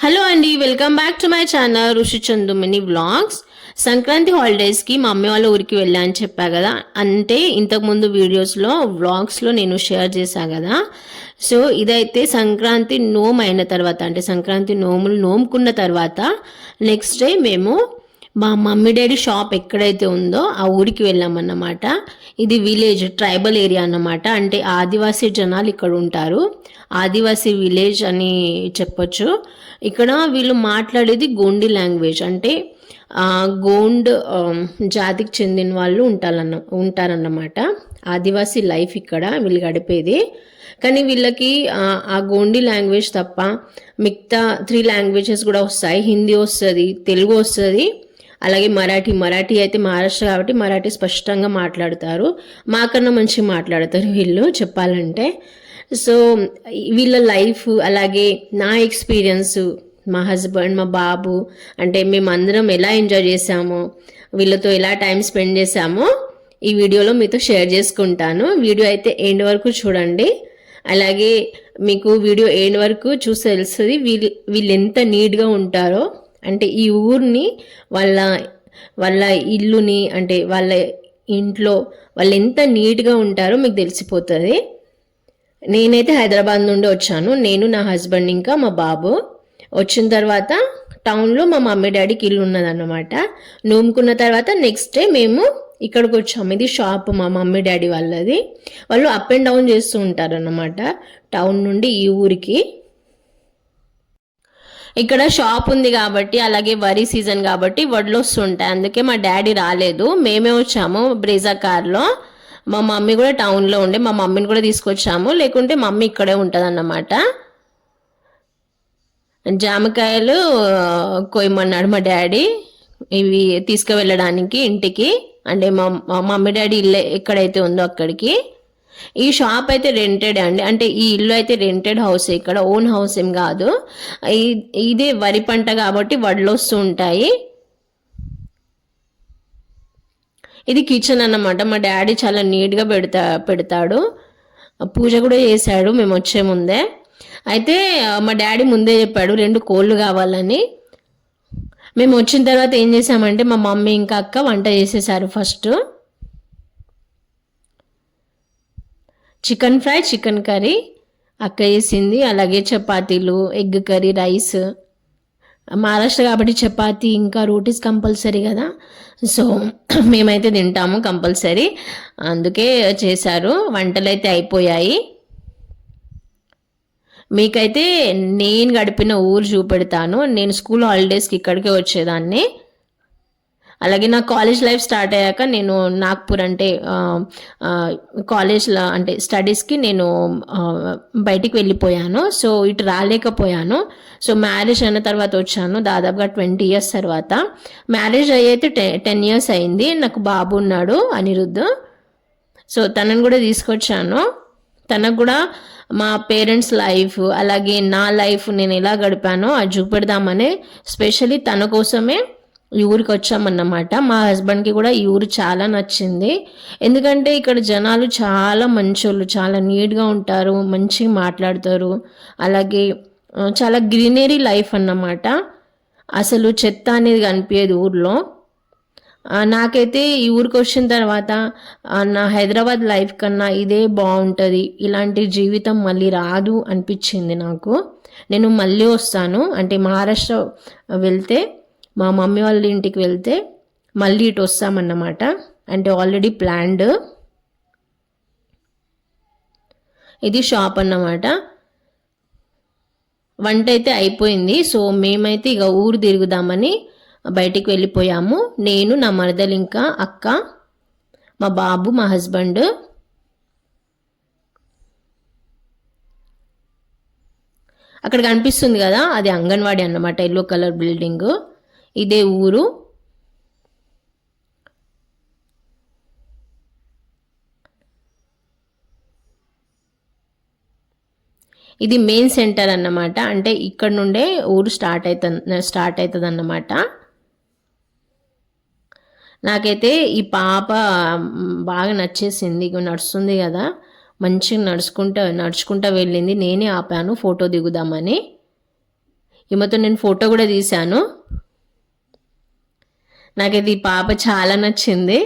Hello అండి, welcome back to my channel Rushi Chandu mini vlogs. Sankranti హాలిడేస్కి మా అమ్మ వాళ్ళ ఊరికి వెళ్ళా అని చెప్పా కదా. అంటే ఇంతకుముందు వీడియోస్లో వ్లాగ్స్లో నేను షేర్ చేశా కదా. సో ఇదైతే సంక్రాంతి నోము అయిన తర్వాత, అంటే సంక్రాంతి నోములు నోముకున్న తర్వాత నెక్స్ట్ డే మేము మా మమ్మీ డాడీ షాప్ ఎక్కడైతే ఉందో ఆ ఊరికి వెళ్ళామన్నమాట. ఇది విలేజ్, ట్రైబల్ ఏరియా అన్నమాట. అంటే ఆదివాసీ జనాలు ఇక్కడ ఉంటారు. ఆదివాసీ విలేజ్ అని చెప్పొచ్చు. ఇక్కడ వీళ్ళు మాట్లాడేది గోండి లాంగ్వేజ్. అంటే గోండ్ జాతికి చెందిన వాళ్ళు ఉంటారన్నమాట. ఆదివాసీ లైఫ్ ఇక్కడ వీళ్ళు గడిపేది. కానీ వీళ్ళకి ఆ గోండి లాంగ్వేజ్ తప్ప మిగతా 3 లాంగ్వేజెస్ కూడా వస్తాయి. హిందీ వస్తుంది, తెలుగు వస్తుంది, అలాగే మరాఠీ అయితే మహారాష్ట్ర కాబట్టి మరాఠీ స్పష్టంగా మాట్లాడతారు. మాకన్నా మంచిగా మాట్లాడతారు వీళ్ళు చెప్పాలంటే. సో వీళ్ళ లైఫ్, అలాగే నా ఎక్స్పీరియన్స్, మా హస్బెండ్, మా బాబు, అంటే మేమందరం ఎలా ఎంజాయ్ చేసామో, వీళ్ళతో ఎలా టైం స్పెండ్ చేసామో ఈ వీడియోలో మీతో షేర్ చేసుకుంటాను. వీడియో అయితే ఎండ్ వరకు చూడండి. అలాగే మీకు వీడియో ఎండ్ వరకు చూసి తెలుస్తుంది వీళ్ళు ఎంత నీట్గా ఉంటారో. అంటే ఈ ఊరిని, వాళ్ళ ఇల్లుని, అంటే వాళ్ళ ఇంట్లో వాళ్ళు ఎంత నీట్గా ఉంటారో మీకు తెలిసిపోతుంది. నేనైతే హైదరాబాద్ నుండి వచ్చాను. నేను, నా హస్బెండ్, ఇంకా మా బాబు. వచ్చిన తర్వాత టౌన్లో మా మమ్మీ డాడీకి ఇల్లు ఉన్నదన్నమాట. నోముకున్న తర్వాత నెక్స్ట్ డే మేము ఇక్కడికి వచ్చాము. ఇది షాప్ మా మమ్మీ డాడీ వాళ్ళది. వాళ్ళు అప్ అండ్ డౌన్ చేస్తూ ఉంటారు అన్నమాట టౌన్ నుండి ఈ ఊరికి. ఇక్కడ షాప్ ఉంది కాబట్టి, అలాగే వరి సీజన్ కాబట్టి వడ్లు వస్తుంటాయి. అందుకే మా డాడీ రాలేదు, మేమే వచ్చాము బ్రేజా కార్లో. మా మమ్మీ కూడా టౌన్లో ఉండే, మా మమ్మీని కూడా తీసుకొచ్చాము. లేకుంటే మమ్మీ ఇక్కడే ఉంటుంది అన్నమాట. జామకాయలు కొయ్యమన్నాడు మా డాడీ, ఇవి తీసుకువెళ్ళడానికి ఇంటికి. అంటే మా మమ్మీ డాడీ ఇల్లు ఎక్కడైతే ఉందో అక్కడికి. ఈ షాప్ అయితే రెంటెడ్ అండి. అంటే ఈ ఇల్లు అయితే రెంటెడ్ హౌస్, ఇక్కడ ఓన్ హౌస్ ఏం కాదు. ఇదే వరి పంట కాబట్టి వడ్లు వస్తూ ఉంటాయి. ఇది కిచెన్ అన్నమాట. మా డాడీ చాలా నీట్గా పెడతాడు. పూజ కూడా చేశాడు మేము వచ్చే ముందే. అయితే మా డాడీ ముందే చెప్పాడు 2 కోళ్ళు కావాలని. మేము వచ్చిన తర్వాత ఏం చేసామంటే మా మమ్మీ ఇంకా అక్క వంట చేసేసారు. First chicken fry, chicken curry అక్క చేసింది. అలాగే చపాతీలు, ఎగ్ కర్రీ, రైస్. మహారాష్ట్ర కాబట్టి చపాతీ ఇంకా రోటీస్ కంపల్సరీ కదా. సో మేమైతే తింటాము కంపల్సరీ, అందుకే చేశారు. వంటలు అయితే అయిపోయాయి. మీకైతే నేను గడిపిన ఊరు చూపెడతాను. నేను స్కూల్ హాలిడేస్కి ఇక్కడికే వచ్చేదాన్ని. అలాగే నా కాలేజ్ లైఫ్ స్టార్ట్ అయ్యాక నేను నాగ్పూర్, అంటే కాలేజ్లో, అంటే స్టడీస్కి నేను బయటికి వెళ్ళిపోయాను. సో ఇటు రాలేకపోయాను. సో మ్యారేజ్ అయిన తర్వాత వచ్చాను, దాదాపుగా 20 years తర్వాత. మ్యారేజ్ అయ్యైతే 10 years అయింది. నాకు బాబు ఉన్నాడు, అనిరుద్ధ్. సో తనను కూడా తీసుకొచ్చాను. తనకు కూడా మా పేరెంట్స్ లైఫ్, అలాగే నా లైఫ్ నేను ఎలా గడిపానో అది చూపెడదామని స్పెషల్లీ తన కోసమే ఈ ఊరికి వచ్చామన్నమాట. మా హస్బెండ్కి కూడా ఈ ఊరు చాలా నచ్చింది. ఎందుకంటే ఇక్కడ జనాలు చాలా మంచోళ్ళు, చాలా నీట్గా ఉంటారు, మంచిగా మాట్లాడతారు. అలాగే చాలా గ్రీనరీ లైఫ్ అన్నమాట. అసలు చెత్త అనేది కనిపించేది ఊర్లో. నాకైతే ఈ ఊరికి వచ్చిన తర్వాత నా హైదరాబాద్ లైఫ్ కన్నా ఇదే బాగుంటుంది, ఇలాంటి జీవితం మళ్ళీ రాదు అనిపించింది నాకు. నేను మళ్ళీ వస్తాను, అంటే మహారాష్ట్ర వెళ్తే, మా మమ్మీ వాళ్ళ ఇంటికి వెళ్తే మళ్ళీ ఇటు వస్తామన్నమాట. అంటే ఆల్రెడీ ప్లాన్డ్. ఇది షాప్ అన్నమాట. వంట అయితే అయిపోయింది. సో మేమైతే ఇక ఊరు తిరుగుదామని బయటికి వెళ్ళిపోయాము. నేను, నా మరదలు, ఇంకా అక్క, మా బాబు, మా హస్బెండ్. అక్కడ కనిపిస్తుంది కదా, అది అంగన్వాడీ అన్నమాట, ఎల్లో కలర్ బిల్డింగ్. ఇదే ఊరు. ఇది మెయిన్ సెంటర్ అన్నమాట. అంటే ఇక్కడ నుండే ఊరు స్టార్ట్ అవుతుంది అన్నమాట. నాకైతే ఈ పాప బాగా నచ్చేసింది. నడుస్తుంది కదా, మంచిగా నడుచుకుంటా వెళ్ళింది. నేనే ఆపాను ఫోటో దిగుదామని. ఈమెతో నేను ఫోటో కూడా తీశాను. నాకైతే ఈ పాప చాలా నచ్చింది.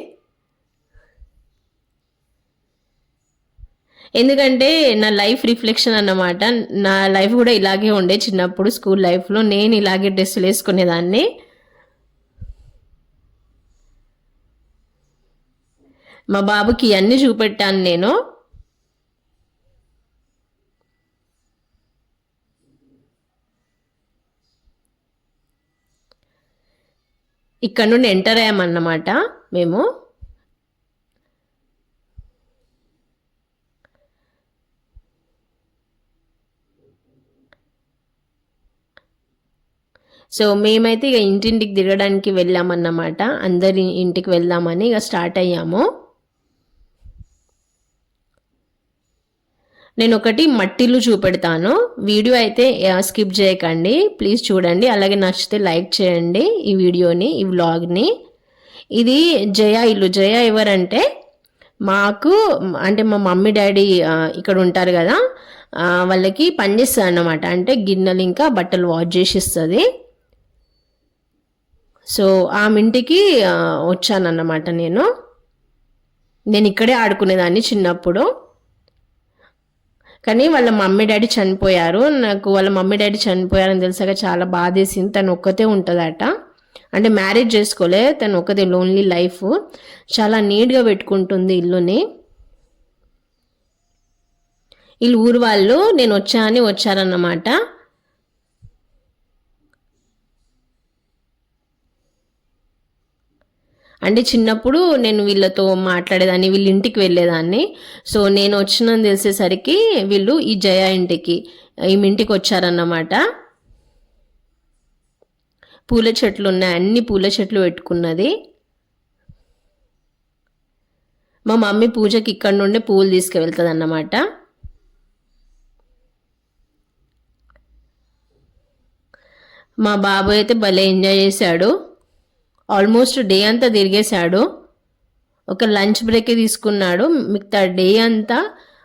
ఎందుకంటే నా లైఫ్ రిఫ్లెక్షన్ అన్నమాట. నా లైఫ్ కూడా ఇలాగే ఉండే చిన్నప్పుడు స్కూల్ లైఫ్లో నేను ఇలాగే డ్రెస్సులు వేసుకునేదాన్ని. మా బాబుకి అన్నీ చూపెట్టాను నేను. ఇక్కడ నుండి ఎంటర్ అయ్యామన్నమాట మేము. సో మేమైతే ఇక ఇంటింటికి తిరగడానికి వెళ్ళామన్నమాట. అందరి ఇంటికి వెళ్దామని ఇక స్టార్ట్ అయ్యాము. నేను ఒకటి మట్టిలు చూపెడతాను, వీడియో అయితే స్కిప్ చేయకండి, ప్లీజ్ చూడండి. అలాగే నచ్చితే లైక్ చేయండి ఈ వీడియోని, ఈ వ్లాగ్ని. ఇది జయ ఇల్లు. జయ ఎవరంటే మాకు అంటే మా మమ్మీ డాడీ ఇక్కడ ఉంటారు కదా, వాళ్ళకి పనిచేస్తుంది అన్నమాట. అంటే గిన్నెలు ఇంకా బట్టలు వాష్ చేసి ఇస్తుంది. సో ఆమె ఇంటికి వచ్చానన్నమాట నేను ఇక్కడే ఆడుకునేదాన్ని చిన్నప్పుడు. కానీ వాళ్ళ మమ్మీ డాడీ చనిపోయారు. నాకు వాళ్ళ మమ్మీ డాడీ చనిపోయారని తెలిసాక చాలా బాధేసింది. తను ఒక్కతే ఉంటుందట, అంటే మ్యారేజ్ చేసుకోలే, తను ఒక్కతే, లోన్లీ లైఫ్. చాలా నీట్గా పెట్టుకుంటుంది ఇల్లుని. వీళ్ళు ఊరు వాళ్ళు నేను వచ్చా అని వచ్చారన్నమాట. అంటే చిన్నప్పుడు నేను వీళ్ళతో మాట్లాడేదాన్ని, వీళ్ళ ఇంటికి వెళ్ళేదాన్ని. సో నేను వచ్చిందని తెలిసేసరికి వీళ్ళు ఈ జయ ఇంటికి, ఈమె ఇంటికి వచ్చారన్నమాట. పూల చెట్లు ఉన్నాయి, అన్ని పూల చెట్లు పెట్టుకున్నది. మా మమ్మీ పూజకి ఇక్కడ నుండి పూలు తీసుకువెళ్తుంది అన్నమాట. మా బాబు అయితే భలే ఎంజాయ్ చేశాడు. ఆల్మోస్ట్ డే అంతా తిరిగేశాడు. ఒక లంచ్ బ్రేక్ తీసుకున్నాడు, మిగతా డే అంతా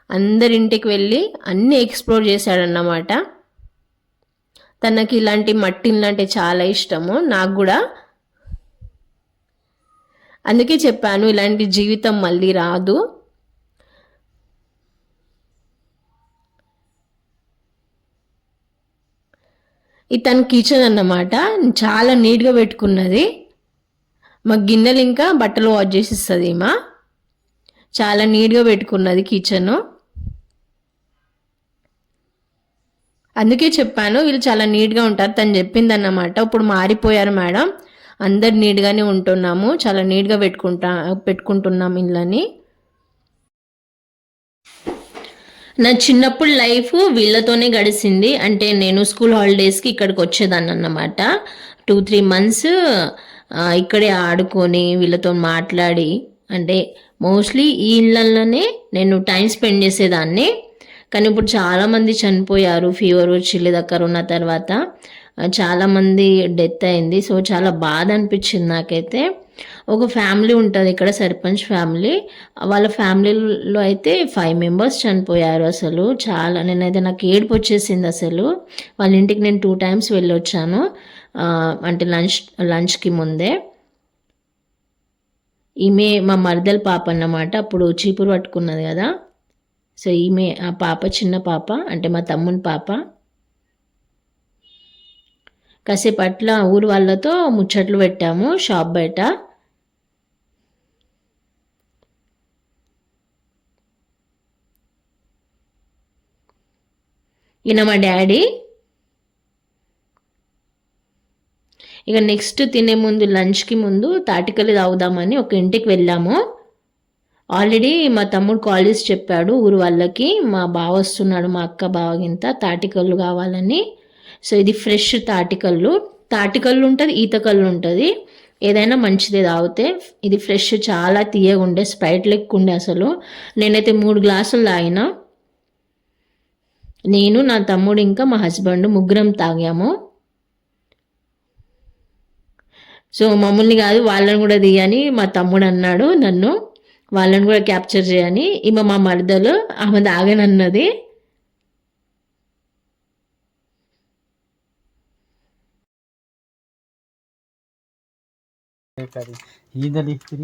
అందరింటికి వెళ్ళి అన్నీ ఎక్స్ప్లోర్ చేశాడన్నమాట. తనకి ఇలాంటి మట్టిలు అంటే చాలా ఇష్టము, నాకు కూడా. అందుకే చెప్పాను ఇలాంటి జీవితం మళ్ళీ రాదు. ఇది తన కిచెన్ అన్నమాట, చాలా నీట్గా పెట్టుకున్నది. మా గిన్నెలు ఇంకా బట్టలు వాష్ చేసి ఇస్తుంది మా. చాలా నీట్గా పెట్టుకున్నది కిచెన్. అందుకే చెప్పాను వీళ్ళు చాలా నీట్గా ఉంటారు. తను చెప్పింది అన్నమాట, ఇప్పుడు మారిపోయారు మేడం, అందరు నీట్గానే ఉంటున్నాము, చాలా నీట్గా పెట్టుకుంటున్నాం ఇళ్ళని. నా చిన్నప్పుడు లైఫ్ వీళ్ళతోనే గడిచింది. అంటే నేను స్కూల్ హాలిడేస్కి ఇక్కడికి వచ్చేదాన్ని అన్నమాట. 2-3 months ఇక్కడే ఆడుకొని వీళ్ళతో మాట్లాడి, అంటే మోస్ట్లీ ఈ ఇళ్ళల్లోనే నేను టైం స్పెండ్ చేసేదాన్ని. కానీ ఇప్పుడు చాలామంది చనిపోయారు, ఫీవర్ వచ్చి కరోనా తర్వాత చాలామంది డెత్ అయింది. సో చాలా బాధ అనిపించింది నాకైతే. ఒక ఫ్యామిలీ ఉంటుంది ఇక్కడ, సర్పంచ్ ఫ్యామిలీ. వాళ్ళ ఫ్యామిలీలో అయితే 5 members చనిపోయారు. అసలు చాలా, నేనైతే నాకు ఏడుపు వచ్చేసింది అసలు. వాళ్ళ ఇంటికి నేను 2 times వెళ్ళొచ్చాను, అంటే లంచ్కి ముందే. ఈమె మా మరదల పాప అన్నమాట, అప్పుడు చీపురు పట్టుకున్నది కదా. సో ఈమె ఆ పాప, చిన్న పాప, అంటే మా తమ్ముని పాప. కాసేపు అట్లా ఊరు వాళ్ళతో ముచ్చట్లు పెట్టాము షాప్ బయట. ఈయన మా డాడీ. ఇక నెక్స్ట్ తినే ముందు, లంచ్కి ముందు తాటికలు తాగుదామని ఒక ఇంటికి వెళ్ళాము. ఆల్రెడీ మా తమ్ముడు కాల్ చేసి చెప్పాడు ఊరు వాళ్ళకి, మా బావ వస్తున్నాడు, మా అక్క బావగింత తాటికల్లు కావాలని. సో ఇది ఫ్రెష్ తాటికల్లు ఉంటుంది, ఈతకల్లు ఉంటుంది, ఏదైనా మంచిదే తాగితే. ఇది ఫ్రెష్, చాలా తీయగా ఉండే, స్ప్రైట్ లెక్క ఉండే అసలు. నేనైతే 3 glasses తాగిన. నేను, నా తమ్ముడు ఇంకా మా హస్బెండ్ ముగ్గురం తాగాము. సో మమ్మల్ని కాదు వాళ్ళని కూడా తీయని మా తమ్ముడు అన్నాడు నన్ను, వాళ్ళని కూడా క్యాప్చర్ చేయని. ఈమె మా మరదలు, ఆమె తాగనన్నది. Hida lifter.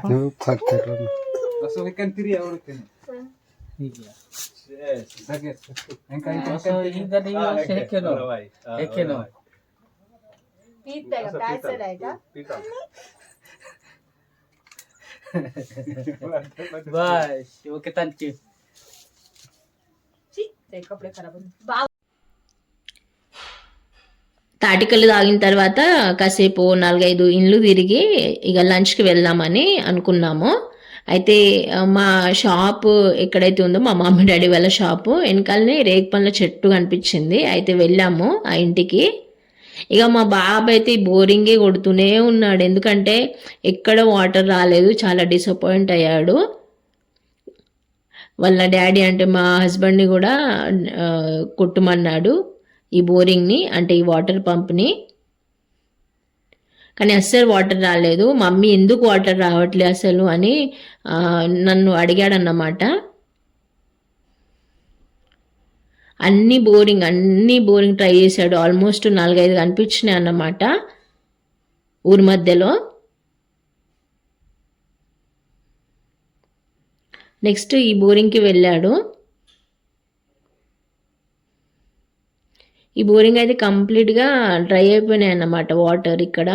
Nu fattar du. Alltså vilken tur jag orkar nu. Yes, sakit. En kain ko So hida liyo sekelo. Ekelo. पीत आहे का प्यायचं आहे का Bas, okay, thank you. ఛీ, ते कपडे खराब होते తాటికల్లు తాగిన తర్వాత కాసేపు 4-5 ఇండ్లు తిరిగి ఇక లంచ్కి వెళ్దామని అనుకున్నాము. అయితే మా షాపు ఎక్కడైతే ఉందో మా మమ్మీ డాడీ వాళ్ళ షాపు వెనకాలనే రేగు పండ్ల చెట్టు కనిపించింది. అయితే వెళ్ళాము ఆ ఇంటికి. ఇక మా బాబు అయితే బోరింగే కొడుతూనే ఉన్నాడు, ఎందుకంటే ఎక్కడ వాటర్ రాలేదు. చాలా డిసప్పాయింట్ అయ్యాడు. వాళ్ళ డాడీ అంటే మా హస్బెండ్ని కూడా కొట్టమన్నాడు ఈ బోరింగ్ని, అంటే ఈ వాటర్ పంప్ని. కానీ అస్సలు వాటర్ రాలేదు. మమ్మీ ఎందుకు వాటర్ రావట్లేదు అసలు అని నన్ను అడిగాడన్నమాట. అన్ని బోరింగ్ ట్రై చేశాడు. ఆల్మోస్ట్ 4-5 కనిపించినాయి అన్నమాట ఊరి మధ్యలో. నెక్స్ట్ ఈ బోరింగ్కి వెళ్ళాడు. ఈ బోరింగ్ అయితే కంప్లీట్గా డ్రై అయిపోయినాయి అన్నమాట వాటర్ ఇక్కడ.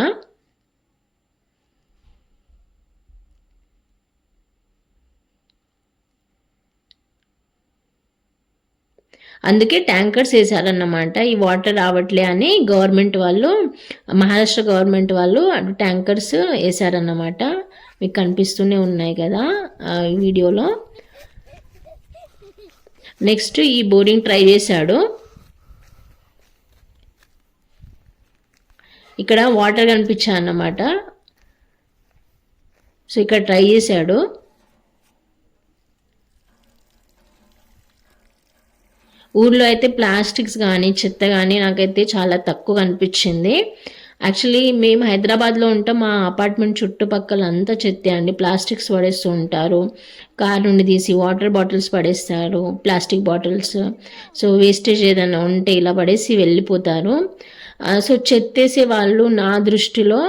అందుకే ట్యాంకర్స్ వేసారన్నమాట. ఈ వాటర్ రావట్లే అని గవర్నమెంట్ వాళ్ళు, మహారాష్ట్ర గవర్నమెంట్ వాళ్ళు ట్యాంకర్స్ వేసారన్నమాట. మీకు కనిపిస్తూనే ఉన్నాయి కదా ఈ వీడియోలో. నెక్స్ట్ ఈ బోరింగ్ ట్రై చేశాడు. ఇక్కడ వాటర్ కనిపించాయి అన్నమాట. సో ఇక్కడ ట్రై చేశాడు. ఊర్లో అయితే ప్లాస్టిక్స్ కానీ చెత్త కానీ నాకైతే చాలా తక్కువ కనిపించింది. యాక్చువల్లీ మేము హైదరాబాద్లో ఉంటాం. మా అపార్ట్మెంట్ చుట్టుపక్కల అంతా చెత్తే అండి. ప్లాస్టిక్స్ పడేస్తూ ఉంటారు. కార్ నుండి తీసి వాటర్ బాటిల్స్ పడేస్తారు, ప్లాస్టిక్ బాటిల్స్. సో వేస్టేజ్ ఏదైనా ఉంటే ఇలా పడేసి వెళ్ళిపోతారు. సో చెత్తేసే వాళ్ళు నా దృష్టిలో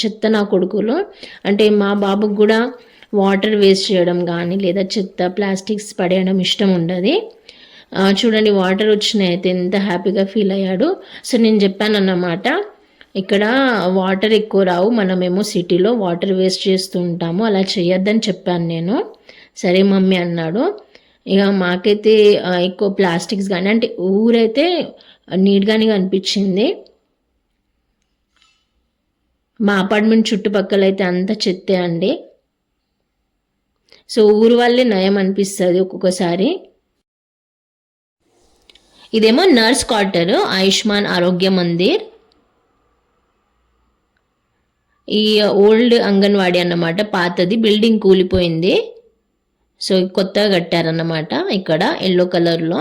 చెత్త నా కొడుకులు. అంటే మా బాబుకు కూడా వాటర్ వేస్ట్ చేయడం కానీ లేదా చెత్త ప్లాస్టిక్స్ పడేయడం ఇష్టం ఉండదు. చూడండి వాటర్ వచ్చినాయి అయితే ఎంత హ్యాపీగా ఫీల్ అయ్యాడు. సో నేను చెప్పాను అన్నమాట, ఇక్కడ వాటర్ ఎక్కువ రావు, మనమేమో సిటీలో వాటర్ వేస్ట్ చేస్తూ ఉంటాము, అలా చేయొద్దని చెప్పాను నేను. సరే మమ్మీ అన్నాడు. ఇక మాకైతే ఎక్కువ ప్లాస్టిక్స్ కానీ, అంటే ఊరైతే నీట్గానే కనిపించింది. మా అపార్ట్మెంట్ చుట్టుపక్కల అయితే అంత చెత్తే అండి. సో ఊరు వాళ్ళే నయం అనిపిస్తుంది ఒక్కొక్కసారి. ఇదేమో నర్స్ క్వార్టర్, ఆయుష్మాన్ ఆరోగ్య మందిర్. ఈ ఓల్డ్ అంగన్వాడీ అన్నమాట, పాతది బిల్డింగ్ కూలిపోయింది. సో కొత్తగా కట్టారన్నమాట ఇక్కడ ఎల్లో కలర్లో.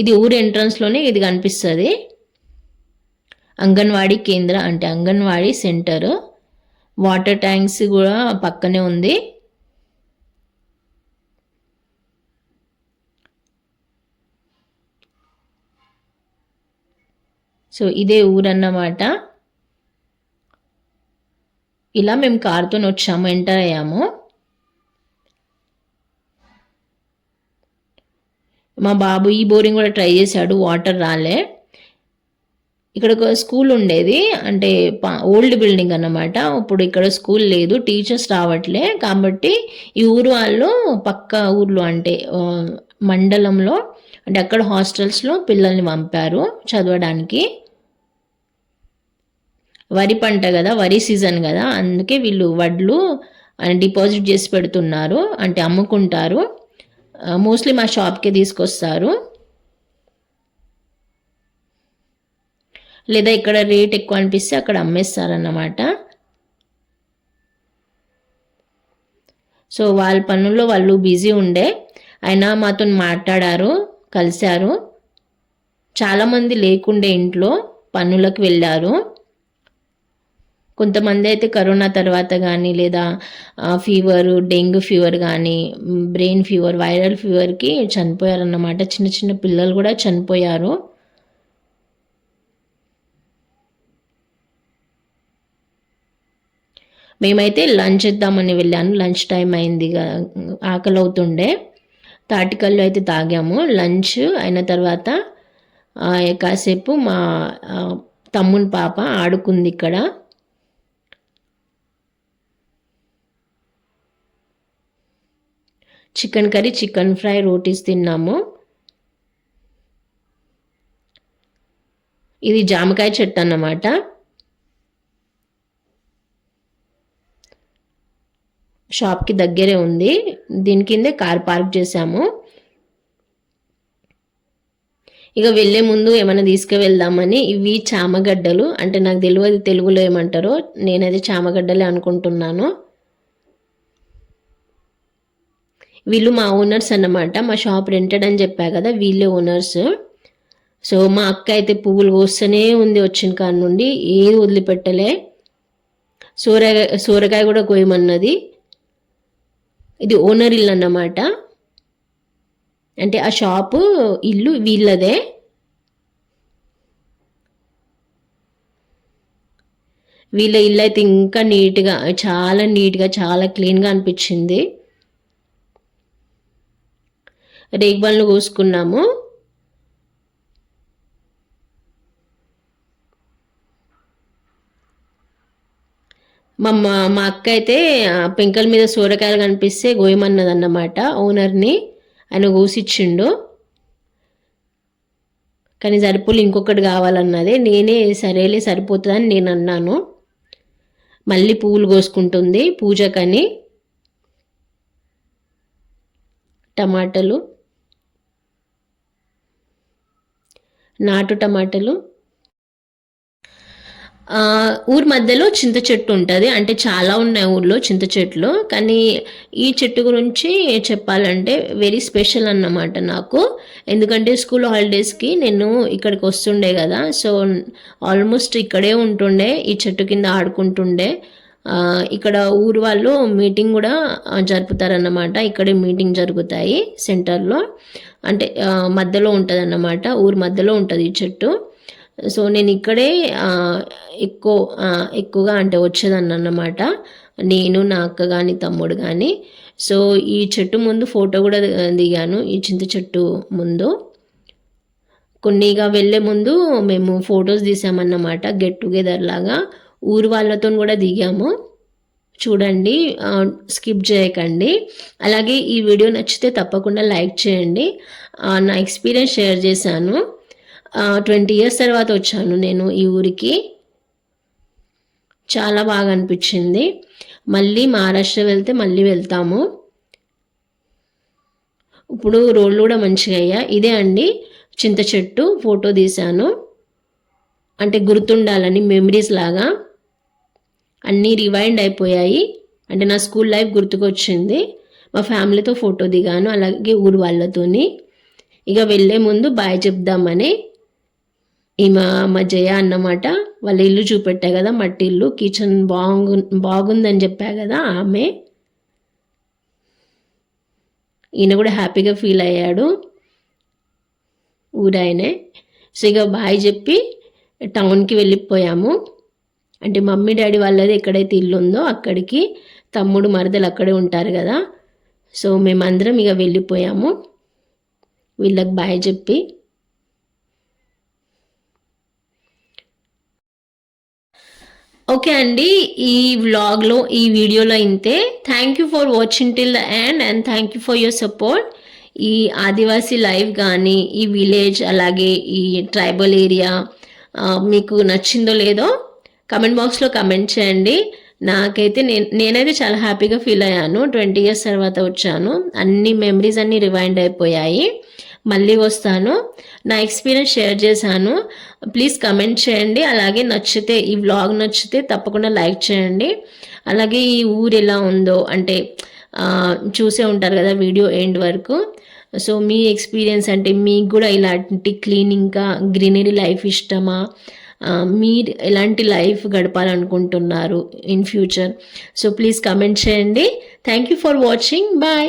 ఇది ఊరు ఎంట్రన్స్లోనే ఇది కనిపిస్తుంది. అంగన్వాడీ కేంద్ర అంటే అంగన్వాడీ సెంటర్. వాటర్ ట్యాంక్స్ కూడా పక్కనే ఉంది. సో ఇదే ఊరన్నమాట. ఇలా మేము కార్తో వచ్చాము, ఎంటర్ అయ్యాము. మా బాబు ఈ బోరింగ్ కూడా ట్రై చేశాడు, వాటర్ రాలే. ఇక్కడ ఒక స్కూల్ ఉండేది, అంటే ఓల్డ్ బిల్డింగ్ అన్నమాట. ఇప్పుడు ఇక్కడ స్కూల్ లేదు, టీచర్స్ రావట్లే. కాబట్టి ఈ ఊరు వాళ్ళు పక్క ఊర్లో అంటే మండలంలో అంటే అక్కడ హాస్టల్స్లో పిల్లల్ని పంపారు చదవడానికి. వరి పంట కదా, వరి సీజన్ కదా, అందుకే వీళ్ళు వడ్లు డిపాజిట్ చేసి పెడుతున్నారు, అంటే అమ్ముకుంటారు. మోస్ట్లీ మా షాప్కే తీసుకొస్తారు, లేదా ఇక్కడ రేట్ ఎక్కువ అనిపిస్తే అక్కడ అమ్మేస్తారన్నమాట. సో వాళ్ళ పనుల్లో వాళ్ళు బిజీ ఉండే, అయినా మాతో మాట్లాడారు, కలిశారు. చాలామంది లేకుండే ఇంట్లో, పనులకు వెళ్ళారు. కొంతమంది అయితే కరోనా తర్వాత కానీ లేదా ఫీవరు, డెంగ్యూ ఫీవర్ కానీ, బ్రెయిన్ ఫీవర్, వైరల్ ఫీవర్కి చనిపోయారన్నమాట. చిన్న చిన్న పిల్లలు కూడా చనిపోయారు. మేమైతే లంచ్ ఇద్దామని వెళ్ళాను. లంచ్ టైం అయింది, ఆకలి అవుతుండే. తాటికల్లు అయితే తాగాము. లంచ్ అయిన తర్వాత కాసేపు మా తమ్ముని పాప ఆడుకుంది ఇక్కడ. Chicken curry, chicken fry, rotis తిన్నాము. ఇది జామకాయ చెట్టు అన్నమాట. షాప్కి దగ్గరే ఉంది. దీని కిందే కార్ పార్క్ చేసాము. ఇక వెళ్ళే ముందు ఏమైనా తీసుకువెళ్దామని ఇవి చామగడ్డలు, అంటే నాకు తెలియదు తెలుగులో ఏమంటారో, నేనైతే చామగడ్డలే అనుకుంటున్నాను. వీళ్ళు మా ఓనర్స్ అన్నమాట. మా షాప్ రెంటెడ్ అని చెప్పా కదా, వీళ్ళే ఓనర్స్. సో మా అక్క అయితే పువ్వులు కోస్తూనే ఉంది వచ్చిన కాడ నుండి, ఏది వదిలిపెట్టలే. సూరకాయ కూడా కోయమన్నది. ఇది ఓనర్ ఇల్లు అన్నమాట, అంటే ఆ షాపు ఇల్లు వీళ్ళదే. వీళ్ళ ఇల్లు అయితే ఇంకా నీట్గా, చాలా క్లీన్గా అనిపించింది. రేగిపళ్ళు కోసుకున్నాము. మా అక్క అయితే పెంకల మీద సూరకాయలు కనిపిస్తే గోయమన్నది అన్నమాట ఓనర్ని. ఆయన కోసిచ్చిండు, కానీ సరిపోలు ఇంకొకటి కావాలన్నదే. నేనే సరేలే సరిపోతుందని నేను అన్నాను. మళ్ళీ పువ్వులు కోసుకుంటుంది పూజకని. టమాటాలు, నాటు టమాటాలు. ఊరి మధ్యలో చింత చెట్టు ఉంటుంది, అంటే చాలా ఉన్నాయి ఊర్లో చింత చెట్లు, కానీ ఈ చెట్టు గురించి చెప్పాలంటే వెరీ స్పెషల్ అన్నమాట నాకు. ఎందుకంటే స్కూల్ హాలిడేస్కి నేను ఇక్కడికి వస్తుండే కదా, సో ఆల్మోస్ట్ ఇక్కడే ఉంటుండే, ఈ చెట్టు కింద ఆడుకుంటుండే. ఇక్కడ ఊరు వాళ్ళు మీటింగ్ కూడా జరుపుతారన్నమాట. ఇక్కడే మీటింగ్ జరుగుతాయి సెంటర్లో, అంటే మధ్యలో ఉంటుంది అన్నమాట, ఊరు మధ్యలో ఉంటుంది ఈ చెట్టు. సో నేను ఇక్కడే ఎక్కువగా అంటే వచ్చేదాన్ని అన్నమాట, నేను, నా అక్క కానీ తమ్ముడు కానీ. సో ఈ చెట్టు ముందు ఫోటో కూడా దిగాను, ఈ చింత చెట్టు ముందు. కొన్నిగా వెళ్ళే ముందు మేము ఫొటోస్ తీసామన్నమాట, గెట్ టుగెదర్ లాగా. ఊరు వాళ్ళతో కూడా దిగాము. చూడండి, స్కిప్ చేయకండి. అలాగే ఈ వీడియో నచ్చితే తప్పకుండా లైక్ చేయండి. నా ఎక్స్పీరియన్స్ షేర్ చేశాను. 20 years తర్వాత వచ్చాను నేను ఈ ఊరికి. చాలా బాగా అనిపించింది. మళ్ళీ మహారాష్ట్ర వెళ్తే మళ్ళీ వెళ్తాము. ఇప్పుడు రోడ్లు కూడా మంచిగా అయ్యా. ఇదే అండి చింత చెట్టు, ఫోటో తీశాను, అంటే గుర్తుండాలని, మెమరీస్ లాగా. అన్నీ రివైండ్ అయిపోయాయి, అంటే నా స్కూల్ లైఫ్ గుర్తుకొచ్చింది. మా ఫ్యామిలీతో ఫోటో దిగాను, అలాగే ఊరు వాళ్ళతోని. ఇక వెళ్ళే ముందు బాయ్ చెప్దామని మా జయ అన్నమాట, వాళ్ళ ఇల్లు చూపెట్టా కదా, మట్టి ఇల్లు, కిచెన్ బాగుందని చెప్పా కదా ఆమె. ఈయన కూడా హ్యాపీగా ఫీల్ అయ్యాడు, ఊరాయనే. సో ఇక బాయ్ చెప్పి టౌన్కి వెళ్ళిపోయాము. అంటే మమ్మీ డాడీ వాళ్ళది ఎక్కడైతే ఇల్లు ఉందో అక్కడికి, తమ్ముడు మరదలు అక్కడే ఉంటారు కదా. సో మేమందరం ఇక వెళ్ళిపోయాము వీళ్ళకి బాయ్ చెప్పి. ఓకే అండి, ఈ వ్లాగ్లో, ఈ వీడియోలో ఇంతే. Thank you for watching till the end and thank you for your support. ఈ ఆదివాసీ లైఫ్ కానీ, ఈ విలేజ్, అలాగే ఈ ట్రైబల్ ఏరియా మీకు నచ్చిందో లేదో కమెంట్ బాక్స్లో కమెంట్ చేయండి. నాకైతే నేనైతే చాలా హ్యాపీగా ఫీల్ అయ్యాను. 20 years తర్వాత వచ్చాను, అన్ని మెమరీస్ అన్నీ రివైండ్ అయిపోయాయి. మళ్ళీ వస్తాను, నా ఎక్స్పీరియన్స్ షేర్ చేశాను. ప్లీజ్ కమెంట్ చేయండి. అలాగే నచ్చితే, ఈ వ్లాగ్ నచ్చితే తప్పకుండా లైక్ చేయండి. అలాగే ఈ ఊరు ఎలా ఉందో అంటే చూసే ఉంటారు కదా వీడియో ఎండ్ వరకు. సో మీ ఎక్స్పీరియన్స్, అంటే మీకు కూడా ఇలాంటి క్లీనింగ్గా గ్రీనరీ లైఫ్ ఇష్టమా, మీరు ఎలాంటి లైఫ్ గడపాలనుకుంటున్నారు in future, so please comment చేయండి. Thank you for watching. Bye.